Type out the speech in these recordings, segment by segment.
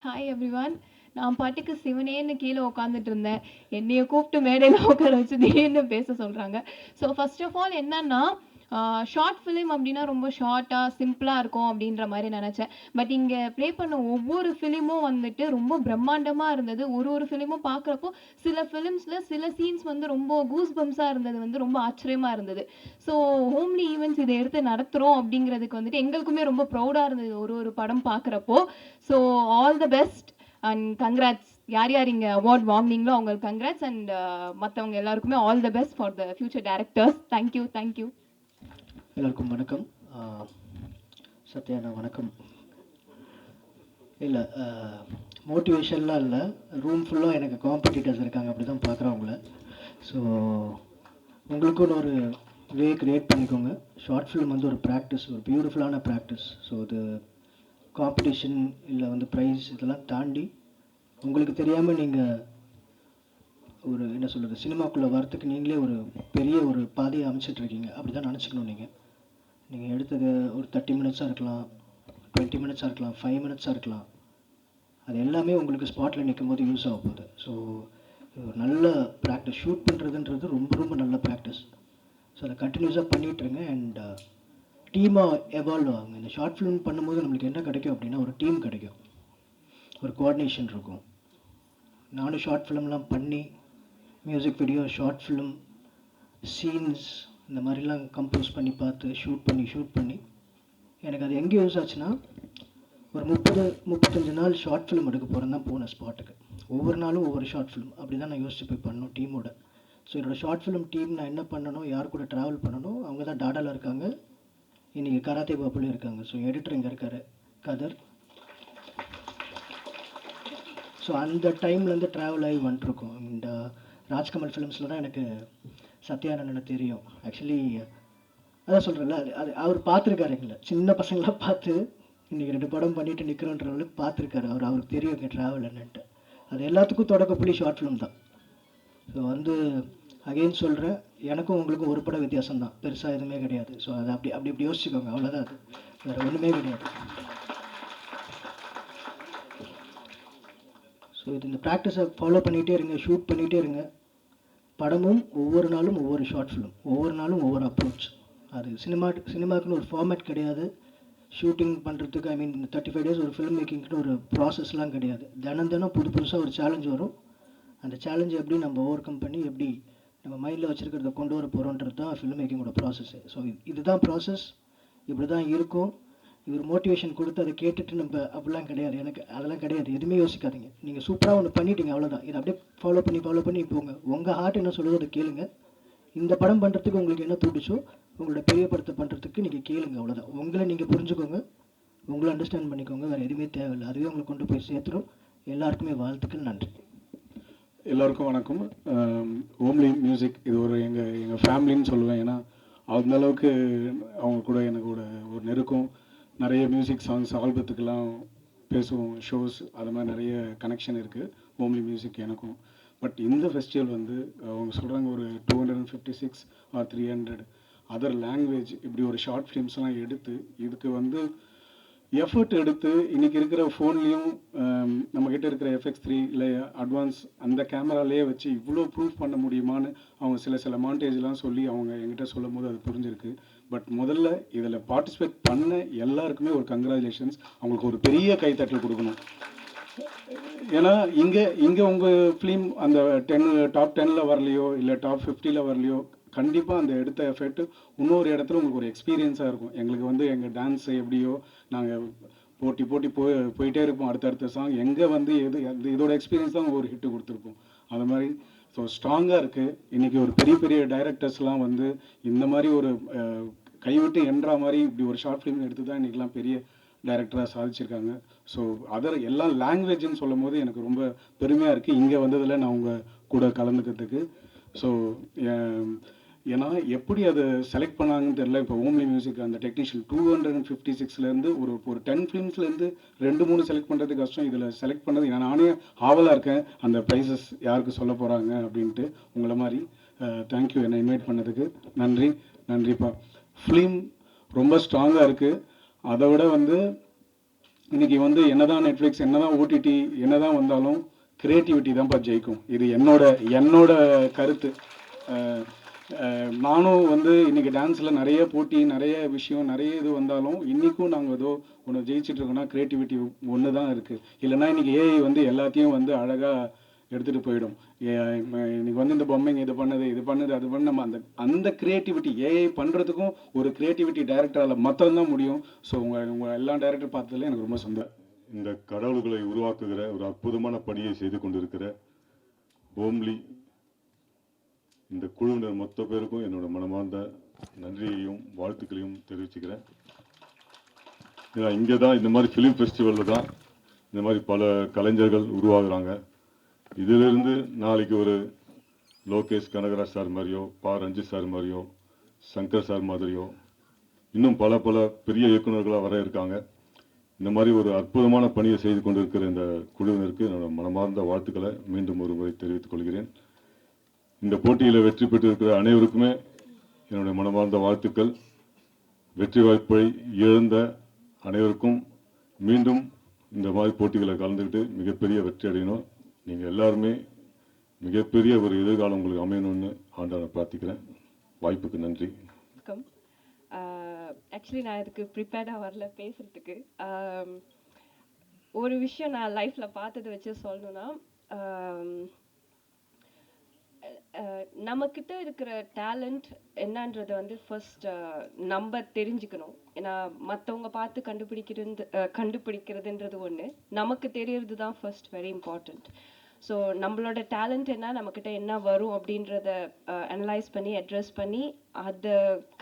Hi everyone. நான் பாட்டுக்கு சிவனேன்னு கீழ உட்காந்துட்டு இருந்தேன். என்னைய கூப்பிட்டு மேடையில உட்கார வச்சு திடீர்னு பேச சொல்றாங்க. ஸோ ஃபர்ஸ்ட் ஆஃப் ஆல் என்னன்னா, ஷார்ட் ஃபிலிம் அப்டின்னா ரொம்ப ஷார்ட்டா, சிம்பிளா இருக்கும் அப்டின்ற மாரி நெனச்சேன். பட் இங்க ப்ளே பண்ண ஒவ்வொரு ஃபிலிமும் வந்துட்டு ரொம்ப பிரம்மாண்டமா இருந்தது. ஒரு ஃபிலிமும் பார்க்குறப்போ, சில ஃபிலிம்ஸ்ல சில சீன்ஸ் வந்து ரொம்ப கூஸ் பம்ப்ஸா இருந்தது வந்து ரொம்ப ஆச்சரியமா இருந்தது. ஸோ ஹோம்லி ஈவென்ட்ஸ் இத எடுத்து நடத்துறோம் அப்டிங்கிறதுக்கு வந்துட்டு எங்களுக்குமே ரொம்ப ப்ரவுடா இருந்தது ஒரு படம் பார்க்குறப்போ. So all the best and congrats. யார் யார் இங்க அவார்ட் வாங்குனீங்களோ அவங்களுக்கு கங்ராட்ஸ் அண்ட் மத்தவங்க எல்லாருக்குமே all the best for the future directors. Thank you, thank you. எல்லாருக்கும் வணக்கம். சத்யாண்ணா வணக்கம். இல்லை, மோட்டிவேஷன்லாம் இல்லை, ரூம் ஃபுல்லாக எனக்கு காம்படிட்டர்ஸ் இருக்காங்க, அப்படி தான் பார்க்குறேன் உங்களை. ஸோ உங்களுக்குன்னு ஒரு வே க்ரியேட் பண்ணிக்கோங்க. ஷார்ட் ஃபிலிம் வந்து ஒரு ப்ராக்டிஸ், ஒரு பியூட்டிஃபுல்லான ப்ராக்டிஸ். ஸோ இது காம்படிஷன் இல்லை வந்து ப்ரைஸ் இதெல்லாம் தாண்டி உங்களுக்கு தெரியாமல் நீங்கள் ஒரு என்ன சொல்கிறது, சினிமாக்குள்ளே வரத்துக்கு நீங்களே ஒரு பெரிய ஒரு பாதையை அமைச்சிட்ருக்கீங்க, அப்படி தான் நினச்சிக்கணும். நீங்கள் எடுத்தது ஒரு 30 மினிட்ஸாக இருக்கலாம், 20 மினிட்ஸாக இருக்கலாம், 5 மினிட்ஸாக இருக்கலாம். அது எல்லாமே உங்களுக்கு ஸ்பாட்டில் நிற்கும் போது யூஸ் ஆக போகுது. ஸோ ஒரு நல்ல ப்ராக்டிஸ். ஷூட் பண்ணுறதுன்றது ரொம்ப ரொம்ப நல்ல ப்ராக்டிஸ். ஸோ அதை கண்டினியூஸாக பண்ணிகிட்ருங்க. அண்ட் டீமாக எவால்வ் ஆகுங்க. இந்த ஷார்ட் ஃபிலிம் பண்ணும்போது நம்மளுக்கு என்ன கிடைக்கும் அப்படின்னா, ஒரு டீம் கிடைக்கும், ஒரு கோஆர்டினேஷன் இருக்கும். நானும் ஷார்ட் ஃபிலிம்லாம் பண்ணி, music video, short film, scenes இந்த மாதிரிலாம் கம்போஸ் பண்ணி பார்த்து ஷூட் பண்ணி எனக்கு அது எங்கே யூஸ் ஆச்சுன்னா, ஒரு 35 நாள் ஷார்ட் ஃபிலிம் எடுக்க போகிறேன் தான் போனேன் ஸ்பாட்டுக்கு. ஒவ்வொரு நாளும் ஒவ்வொரு ஷார்ட் ஃபிலிம் அப்படி தான் நான் யோசிச்சு போய் பண்ணணும் டீமோட. ஸோ என்னோடய ஷார்ட் ஃபிலிம் டீம் நான் என்ன பண்ணணும், யார் கூட ட்ராவல் பண்ணணும், அவங்க தான் டாடாவில் இருக்காங்க, இன்றைக்கி கராத்தே பாப்புலேயும் இருக்காங்க. ஸோ எடிட்டர் இங்கே இருக்கார், கதர். ஸோ அந்த டைம்லேருந்து ட்ராவல் ஆகி வந்துட்டுருக்கோம். இந்த ராஜ்கமல் ஃபிலிம்ஸில் தான் எனக்கு சத்யானந்தனை தெரியும். ஆக்சுவலி அதான் சொல்கிறேன்ல, அது அவர் பார்த்துருக்காரு எங்களை சின்ன பசங்களாம் பார்த்து இன்றைக்கி 2 படம் பண்ணிவிட்டு நிற்கிறோன்றவங்களுக்கு பார்த்துருக்காரு. அவருக்கு தெரியும் இங்கே ட்ராவல் என்னன்ட்டு. அது எல்லாத்துக்கும் தொடக்கப்புள்ளி ஷார்ட் ஃபிலிம் தான். ஸோ வந்து அகெயின் சொல்கிறேன், எனக்கும் உங்களுக்கும் ஒரு படம் வித்தியாசம் தான், பெருசாக எதுவுமே கிடையாது. ஸோ அதை அப்படி அப்படி இப்படி யோசிச்சுக்கோங்க, அவ்வளோதான். அது வேறு ஒன்றுமே கிடையாது. ஸோ இந்த ப்ராக்டிஸை ஃபாலோ பண்ணிகிட்டே இருங்க, ஷூட் பண்ணிகிட்டே இருங்க. படமும் ஒவ்வொரு நாளும் ஒவ்வொரு ஷார்ட் ஃபிலிம், ஒவ்வொரு நாளும் ஒவ்வொரு அப்ரோச். அது சினிமாக்குன்னு ஒரு ஃபார்மேட் கிடையாது. ஷூட்டிங் பண்ணுறதுக்கு, ஐ மீன் 35 டேஸ் ஒரு ஃபிலிம் மேக்கிங்க்குன்னு ஒரு ப்ராசஸ்லாம் கிடையாது. தினம் புதுசாக ஒரு சேலஞ்ச் வரும். அந்த சேலஞ்சை எப்படி நம்ம ஓவர் கம் பண்ணி எப்படி நம்ம மைண்டில் வச்சுருக்கிறத கொண்டு வர போகிறோன்றது தான் ஃபிலிம் மேக்கிங்கோட ப்ராசஸ்ஸு. ஸோ இதுதான் ப்ராசஸ், இப்படி தான் இருக்கும். இவர் மோட்டிவேஷன் கொடுத்து அதை கேட்டுட்டு நம்ம அப்படிலாம் கிடையாது. எனக்கு அதெல்லாம் கிடையாது, எதுவுமே யோசிக்காதீங்க. நீங்கள் சூப்பராக ஒன்று பண்ணிட்டீங்க, அவ்வளோதான். இதை அப்படியே ஃபாலோ பண்ணி போங்க. உங்கள் ஹார்ட் என்ன சொல்லுதோ அதை கேளுங்க. இந்த படம் பண்ணுறதுக்கு உங்களுக்கு என்ன தூண்டுச்சோ, உங்களோட பெரிய படத்தை பண்ணுறதுக்கு நீங்கள் கேளுங்க, அவ்வளோதான். உங்களை நீங்கள் புரிஞ்சுக்கோங்க, உங்களை அண்டர்ஸ்டாண்ட் பண்ணிக்கோங்க, வேறு எதுவுமே தேவையில்லை. அதுவே உங்களை கொண்டு போய் சேர்த்துரும். எல்லாருக்குமே வாழ்த்துக்கள், நன்றி. எல்லோருக்கும் வணக்கம். ஹோம்லி மியூசிக் இது ஒரு எங்கள் ஃபேமிலின்னு சொல்லுவேன். ஏன்னா அந்த அளவுக்கு அவங்க கூட எனக்கு ஒரு நெருக்கம். நிறைய மியூசிக் சாங்ஸ் ஆல்பத்துக்கெல்லாம் பேசுவோம், ஷோஸ், அது மாதிரி நிறைய கனெக்ஷன் இருக்குது ஹோம்லி மியூசிக் எனக்கும். பட் இந்த ஃபெஸ்டிவல் வந்து அவங்க சொல்கிறாங்க ஒரு 256 ஆர் 300 அதர் லாங்குவேஜ் இப்படி ஒரு ஷார்ட் ஃபிலிம்ஸ்லாம் எடுத்து இதுக்கு வந்து எஃபர்ட் எடுத்து இன்றைக்கி இருக்கிற ஃபோன்லேயும் நம்மக்கிட்ட இருக்கிற FX3 இல்லை அட்வான்ஸ் அந்த கேமராலேயே வச்சு இவ்வளோ ப்ரூஃப் பண்ண முடியுமான்னு அவங்க சில மாண்டேஜ்லாம் சொல்லி அவங்க என்கிட்ட சொல்லும் போது அது புரிஞ்சிருக்கு. பட் முதல்ல இதில் பார்ட்டிசிபேட் பண்ண எல்லாருக்குமே ஒரு கங்க்ராச்சுலேஷன்ஸ். அவங்களுக்கு ஒரு பெரிய கைத்தட்டல் கொடுக்கணும். ஏன்னா இங்கே உங்கள் ஃபிலிம் அந்த டாப் 10 வரலையோ இல்லை டாப் 50 வரலையோ, கண்டிப்பாக அந்த எடுத்த எஃபெக்ட் இன்னொரு இடத்துல உங்களுக்கு ஒரு எக்ஸ்பீரியன்ஸாக இருக்கும். எங்களுக்கு வந்து எங்கள் டான்ஸ் எப்படியோ நாங்கள் போயிட்டே இருப்போம். அடுத்தடுத்த சாங் எங்கே வந்து இதோட எக்ஸ்பீரியன்ஸ் தான் ஒரு ஹிட்டு கொடுத்துருப்போம். அது மாதிரி ஸோ ஸ்ட்ராங்காக இருக்குது. இன்றைக்கி ஒரு பெரிய டைரக்டர்ஸ்லாம் வந்து இந்த மாதிரி ஒரு கைவிட்டு என்ற மாதிரி இப்படி ஒரு ஷார்ட் ஃபிலிம் எடுத்து தான் இன்றைக்கெலாம் பெரிய டைரக்டராக சாதிச்சிருக்காங்க. ஸோ எல்லா லாங்குவேஜ்னு சொல்லும் போது எனக்கு ரொம்ப பெருமையாக இருக்குது இங்கே வந்ததில் நான் உங்கள் கூட கலந்துக்கிறதுக்கு. ஸோ ஏன்னா எப்படி அதை செலக்ட் பண்ணாங்கன்னு தெரியல. இப்போ ஹோம்லி மியூசிக் அந்த டெக்னீஷியன் 256லேருந்து ஒரு 10 ஃபிலிம்ஸ்லேருந்து 2-3 செலக்ட் பண்ணுறது கஷ்டம். இதில் செலக்ட் பண்ணது நானே ஆவலாக இருக்கேன், அந்த ப்ரைஸஸ் யாருக்கு சொல்ல போகிறாங்க அப்படின்ட்டு. உங்களை மாதிரி தேங்க்யூ என்னை இன்வைட் பண்ணதுக்கு. நன்றிப்பா. ஃபிலிம் ரொம்ப ஸ்ட்ராங்காக இருக்குது. அதை விட வந்து இன்றைக்கி வந்து என்னதான் நெட்ஃப்ளிக்ஸ் என்னதான் ஓடிடி என்னதான் வந்தாலும் க்ரியேட்டிவிட்டி தான்ப்பா ஜெயிக்கும். இது என்னோட கருத்து. நானும் வந்து இன்றைக்கி டான்ஸில் நிறைய போட்டி நிறைய விஷயம் நிறைய இது வந்தாலும் இன்றைக்கும் நாங்கள் ஏதோ ஒன்று ஜெயிச்சிட்ருக்கோன்னா க்ரியேட்டிவிட்டி ஒன்று தான் இருக்குது. இல்லைன்னா இன்றைக்கி ஏஐ வந்து எல்லாத்தையும் வந்து அழகாக எடுத்துகிட்டு போயிடும். இன்றைக்கி வந்து இந்த பொம்மைங்க இது பண்ணுது அது பண்ண நம்ம அந்த க்ரியேட்டிவிட்டி ஏஐ பண்ணுறதுக்கும் ஒரு க்ரியேட்டிவிட்டி டைரக்டரால் மட்டும்தான் முடியும். ஸோ உங்கள் எல்லா டைரக்டர் பார்த்ததுல எனக்கு ரொம்ப சந்தோஷம். இந்த கடவுள்களை உருவாக்குகிற ஒரு அற்புதமான பணியை செய்து கொண்டிருக்கிற ஹோம்லி இந்த குழுவினர் மொத்த பேருக்கும் என்னோட மனமார்ந்த நன்றியையும் வாழ்த்துக்களையும் தெரிவிச்சுக்கிறேன். ஏன்னா இங்கே தான் இந்த மாதிரி ஃபிலிம் ஃபெஸ்டிவலில் தான் இந்த மாதிரி பல கலைஞர்கள் உருவாகுறாங்க. இதிலிருந்து நாளைக்கு ஒரு லோகேஷ் கனகராஜ் சார் மாதிரியோ ரஞ்சித் சார் மாதிரியோ சங்கர் சார் மாதிரியோ இன்னும் பல பெரிய இயக்குநர்களாக வர இருக்காங்க. இந்த மாதிரி ஒரு அற்புதமான பணியை செய்து கொண்டிருக்கிற இந்த குழுவினருக்கு என்னோட மனமார்ந்த வாழ்த்துக்களை மீண்டும் ஒரு முறை தெரிவித்துக் கொள்கிறேன். இந்த போட்டியில் வெற்றி பெற்றிருக்கிற அனைவருக்குமே என்னுடைய மனமார்ந்த வாழ்த்துக்கள். வெற்றி வாய்ப்பை இழந்த அனைவருக்கும் மீண்டும் இந்த மாதிரி போட்டிகளை கலந்துக்கிட்டு மிகப்பெரிய வெற்றி அடையணும். நீங்கள் எல்லாருமே மிகப்பெரிய ஒரு எதிர்காலம் உங்களுக்கு அமையணும்னு ஆண்டவனை பிரார்த்திக்கிறேன். வாய்ப்புக்கு நன்றி. வணக்கம். ஆக்சுவலி நான் இதுக்கு ப்ரிப்பேர்டாக வரல பேசுகிறதுக்கு. ஒரு விஷயம் நான் லைஃப்பில் பார்த்ததை வச்சு சொல்லணுன்னா, நம்மக்கிட்ட இருக்கிற டேலண்ட் என்னன்றதை வந்து ஃபர்ஸ்ட் நம்ம தெரிஞ்சுக்கணும். ஏன்னா மற்றவங்க பார்த்து கண்டுபிடிக்கிறதுன்றது ஒன்று, நமக்கு தெரியறது தான் ஃபர்ஸ்ட் வெரி இம்பார்ட்டண்ட். ஸோ நம்மளோட டேலண்ட் என்ன, நம்மக்கிட்ட என்ன வரும் அப்படின்றத அனலைஸ் பண்ணி அட்ரஸ் பண்ணி அதை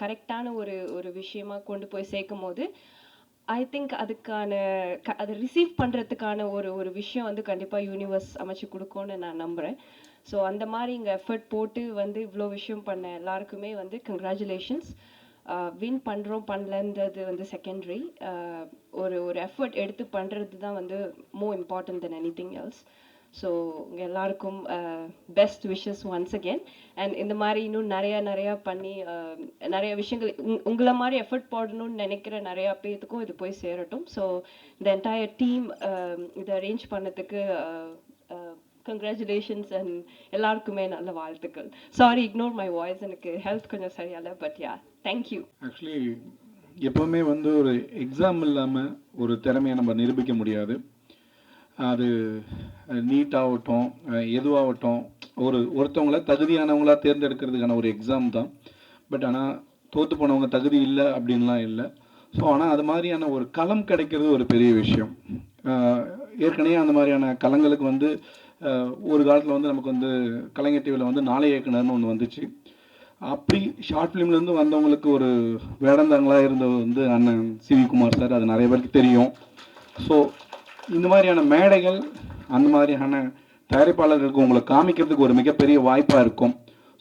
கரெக்டான ஒரு விஷயமா கொண்டு போய் சேர்க்கும் போது ஐ திங்க் அதுக்கான அதை ரிசீவ் பண்ணுறதுக்கான ஒரு விஷயம் வந்து கண்டிப்பாக யூனிவர்ஸ் அமைச்சு கொடுக்கும்னு நான் நம்புகிறேன். ஸோ அந்த மாதிரி இங்கே எஃபர்ட் போட்டு வந்து இவ்வளோ விஷயம் பண்ண எல்லாருக்குமே வந்து கங்க்ராச்சுலேஷன்ஸ். வின் பண்ணுறோம் பண்ணலன்றது வந்து செகண்டரி. ஒரு எஃபர்ட் எடுத்து பண்ணுறது தான் வந்து more important then anything else. So உங்கள் எல்லாருக்கும் best wishes once again. And இந்த மாதிரி இன்னும் நிறையா பண்ணி நிறைய விஷயங்கள் உங்களை மாதிரி எஃபர்ட் போடணும்னு நினைக்கிற நிறையா பேர்த்துக்கும் இது போய் சேரட்டும். ஸோ இந்த என்டையர் டீம் இதை அரேஞ்ச் பண்ணதுக்கு கங்க்ராச்சுலேஷன்ஸ் அண்ட் எல்லாருக்குமே நல்ல வாழ்த்துக்கள். சாரி இக்னோர் மை வாய்ஸ், எனக்கு ஹெல்த் கொஞ்சம் சரியால. But ya, thank you. ஆக்சுவலி எப்போவுமே வந்து ஒரு எக்ஸாம் இல்லாமல் ஒரு திறமையை நம்ம நிரூபிக்க முடியாது. அது நீட்டாகட்டும் எதுவாகட்டும் ஒருத்தவங்கள தகுதியானவங்களாக தேர்ந்தெடுக்கிறதுக்கான ஒரு எக்ஸாம் தான். பட் ஆனால் தோற்று போனவங்க தகுதி இல்லை அப்படின்லாம் இல்லை. ஸோ ஆனால் அது மாதிரியான ஒரு களம் கிடைக்கிறது ஒரு பெரிய விஷயம். ஏற்கனவே அந்த மாதிரியான களங்களுக்கு வந்து ஒரு காலத்தில் வந்து நமக்கு வந்து கலைஞர் டிவியில் வந்து நாளை இயக்குனர்னு ஒன்று வந்துச்சு. அப்படி ஷார்ட் ஃபிலிம்லேருந்து வந்தவங்களுக்கு ஒரு வேடந்தாங்களாக இருந்தவர் வந்து அண்ணன் சிவி குமார் சார். அது நிறைய பேருக்கு தெரியும். ஸோ இந்த மாதிரியான மேடைகள் அந்த மாதிரியான தயாரிப்பாளர்களுக்கு உங்களை காமிக்கிறதுக்கு ஒரு மிகப்பெரிய வாய்ப்பாக இருக்கும்.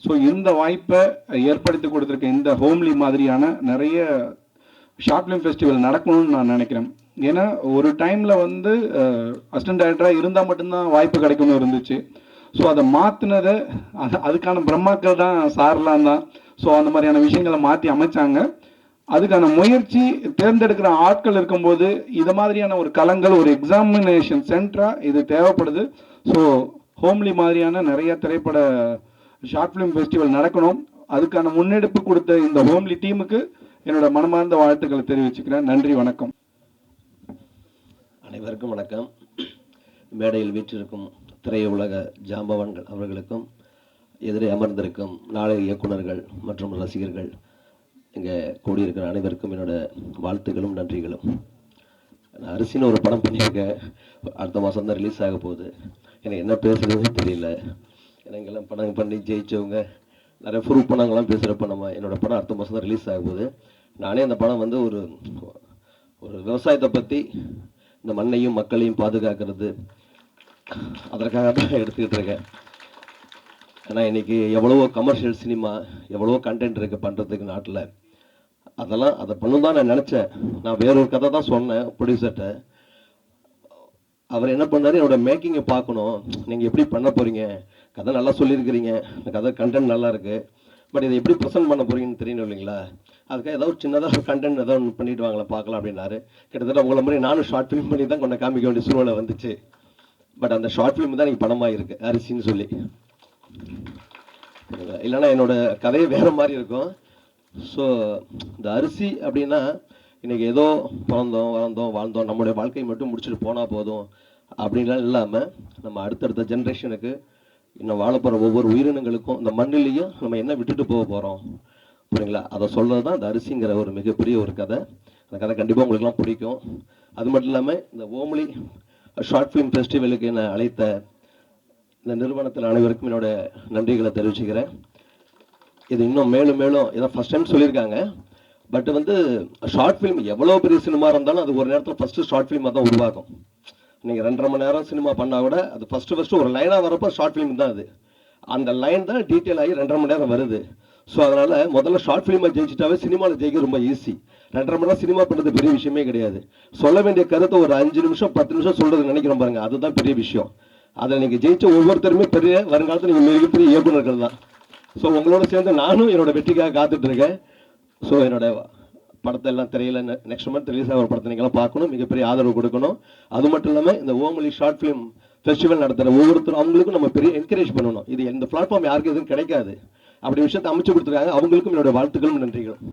ஸோ இந்த வாய்ப்பை ஏற்படுத்தி கொடுத்துருக்க இந்த ஹோம்லி மாதிரியான நிறைய ஷார்ட் ஃபிலிம் ஃபெஸ்டிவல் நடக்கணும்னு நான் நினைக்கிறேன். ஏன்னா ஒரு டைமில் வந்து அசிஸ்டன்ட் டைரக்டராக இருந்தால் மட்டும்தான் வாய்ப்பு கிடைக்கணும்னு இருந்துச்சு. ஸோ அதை மாற்றினதை அதுக்கான பிரம்மாக்கள் தான் சார்லாம் தான். ஸோ அந்த மாதிரியான விஷயங்களை மாற்றி அமைச்சாங்க. அதுக்கான முயற்சி தேர்ந்தெடுக்கிற ஆட்கள் இருக்கும்போது இது மாதிரியான ஒரு களங்கள் ஒரு எக்ஸாமினேஷன் சென்டராக இது தேவைப்படுது. ஸோ ஹோம்லி மாதிரியான நிறைய திரைப்பட ஷார்ட் ஃபிலிம் ஃபெஸ்டிவல் நடக்கணும். அதுக்கான முன்னெடுப்பு கொடுத்த இந்த ஹோம்லி டீமுக்கு என்னோட மனமார்ந்த வாழ்த்துக்களை தெரிவிச்சுக்கிறேன். நன்றி, வணக்கம். அனைவருக்கும் வணக்கம். மேடையில் வீற்றிருக்கும் திரையுலக ஜாம்பவான்கள் அவர்களுக்கும் எதிரே அமர்ந்திருக்கும் நாடக இயக்குநர்கள் மற்றும் ரசிகர்கள், இங்கே கூடியிருக்கிற அனைவருக்கும் என்னோட வாழ்த்துக்களும் நன்றிகளும். நான் அரிசின்னு ஒரு படம் பண்ணியிருக்கேன். அடுத்த மாதம் தான் ரிலீஸ் ஆக போகுது. எனக்கு என்ன பேசுகிறதுன்னு தெரியல. ஏன்னா இங்கெல்லாம் படம் பண்ணி ஜெயிச்சவங்க நிறைய ப்ரூவ் பண்ணவங்களாம் பேசுகிறப்ப என்னோடய படம் அடுத்த மாதம் தான் ரிலீஸ் ஆக போகுது. நானே அந்த படம் வந்து ஒரு விவசாயத்தை பற்றி, இந்த மண்ணையும் மக்களையும் பாதுகாக்கிறது, அதற்காக தான் எடுத்துக்கிட்டு இருக்கேன். ஏன்னா இன்றைக்கி எவ்வளவோ கமர்ஷியல் சினிமா, எவ்வளவோ கண்டென்ட் இருக்குது பண்ணுறதுக்கு நாட்டில். அதை பண்ணணும் தான் நான் நினச்சேன். நான் வேறொரு கதை தான் சொன்னேன் ப்ரொடியூசர்கிட்ட. அவர் என்ன பண்ணார், என்னோடய மேக்கிங்கை பார்க்கணும், நீங்கள் எப்படி பண்ண போகிறீங்க, கதை நல்லா சொல்லியிருக்கிறீங்க, இந்த கதை கண்டென்ட் நல்லா இருக்குது, பட் இதை எப்படி ப்ரெசென்ட் பண்ண போறீங்கன்னு தெரியணும் இல்லைங்களா, அதுக்காக ஏதோ ஒரு சின்னதாக கண்டென்ட் ஏதோ ஒன்று பண்ணிட்டு வாங்களா பார்க்கலாம் அப்படின்னாரு. கிட்டத்தட்ட உங்களை மாதிரி நானும் ஷார்ட் ஃபிலிம் பண்ணி தான் கொண்டு காமிக்க வேண்டிய சூழ்நிலை வந்துச்சு. பட் அந்த ஷார்ட் ஃபிலிம் தான் எனக்கு படமாக இருக்குது, அரிசின்னு சொல்லி. இல்லைன்னா என்னோட கதையே வேறு மாதிரி இருக்கும். ஸோ இந்த அரிசி அப்படின்னா இன்றைக்கி ஏதோ பிறந்தோம் வளர்ந்தோம் வாழ்ந்தோம் நம்மளுடைய வாழ்க்கையை மட்டும் முடிச்சுட்டு போனால் போதும் அப்படின்லாம் இல்லாமல் நம்ம அடுத்தடுத்த ஜென்ரேஷனுக்கு இன்னும் வாழ போகிற ஒவ்வொரு உயிரினங்களுக்கும் இந்த மண்ணிலையும் நம்ம என்ன விட்டுட்டு போக போகிறோம் புரியுங்களா, அதை சொல்கிறது தான் இந்த அரிசிங்கிற ஒரு மிகப்பெரிய ஒரு கதை. அந்த கதை கண்டிப்பாக உங்களுக்குலாம் பிடிக்கும். அது மட்டும் இல்லாமல் இந்த ஓம்லி ஷார்ட் ஃபிலிம் ஃபெஸ்டிவலுக்கு என்னை அழைத்த இந்த நிறுவனத்தில் அனைவருக்கும் என்னோட நன்றிகளை தெரிவிச்சுக்கிறேன். இது இன்னும் மேலும் மேலும் இதை ஃபஸ்ட் டைம் சொல்லியிருக்காங்க. பட் ஷார்ட் ஃபிலிம் எவ்வளோ பெரிய சினிமா இருந்தாலும் அது ஒரு நேரத்தில் ஃபஸ்ட்டு ஷார்ட் ஃபிலிமாக தான் உருவாக்கும். நீங்கள் 2.5 மணி நேரம் சினிமா பண்ணால் கூட அது ஃபஸ்ட்டு ஒரு லைனாக வரப்போ ஷார்ட் ஃபிலிம் தான் அது. அந்த லைன் தான் டீட்டெயில் ஆகி 2.5 மணி நேரம் வருது. ஸோ அதனால் முதல்ல ஷார்ட் ஃபிலிமை ஜெயிச்சிட்டாவே சினிமாவில் ஜெயிக்க ரொம்ப ஈஸி. 2.5 மணி நேரம் சினிமா பண்ணுறது பெரிய விஷயமே கிடையாது. சொல்ல வேண்டிய கருத்தை ஒரு 5 நிமிஷம் 10 நிமிஷம் சொல்கிறது நினைக்கிறோம் பாருங்க, அதுதான் பெரிய விஷயம். அதில் நீங்கள் ஜெயிச்ச ஒவ்வொருத்தருமே பெரிய வருங்காலத்தில் நீங்கள் மிகப்பெரிய இயக்குநர்கள் தான். ஸோ உங்களோட சேர்ந்து நானும் என்னோட வெற்றிக்காக காத்துட்ருக்கேன். ஸோ என்னோட படத்தை எல்லாம் திரையில் நெக்ஸ்ட் மந்த் ரிலீஸ் ஆகிற படத்தை நீங்களாம் பார்க்கணும், மிகப்பெரிய ஆதரவு கொடுக்கணும். அது மட்டும் இல்லாமல் இந்த ஓம்லி ஷார்ட் ஃபிலிம் ஃபெஸ்டிவல் நடத்துகிற ஒவ்வொருத்தரும் அவங்களுக்கும் நம்ம பெரிய என்கரேஜ் பண்ணணும். இது இந்த பிளாட்ஃபார்ம் யாருக்கும் எதுவும் கிடைக்காது. அப்படி விஷயத்தை அமைச்சு கொடுத்துருக்காங்க. அவங்களுக்கும் என்னோட வாழ்த்துக்களும் நன்றிகளும்.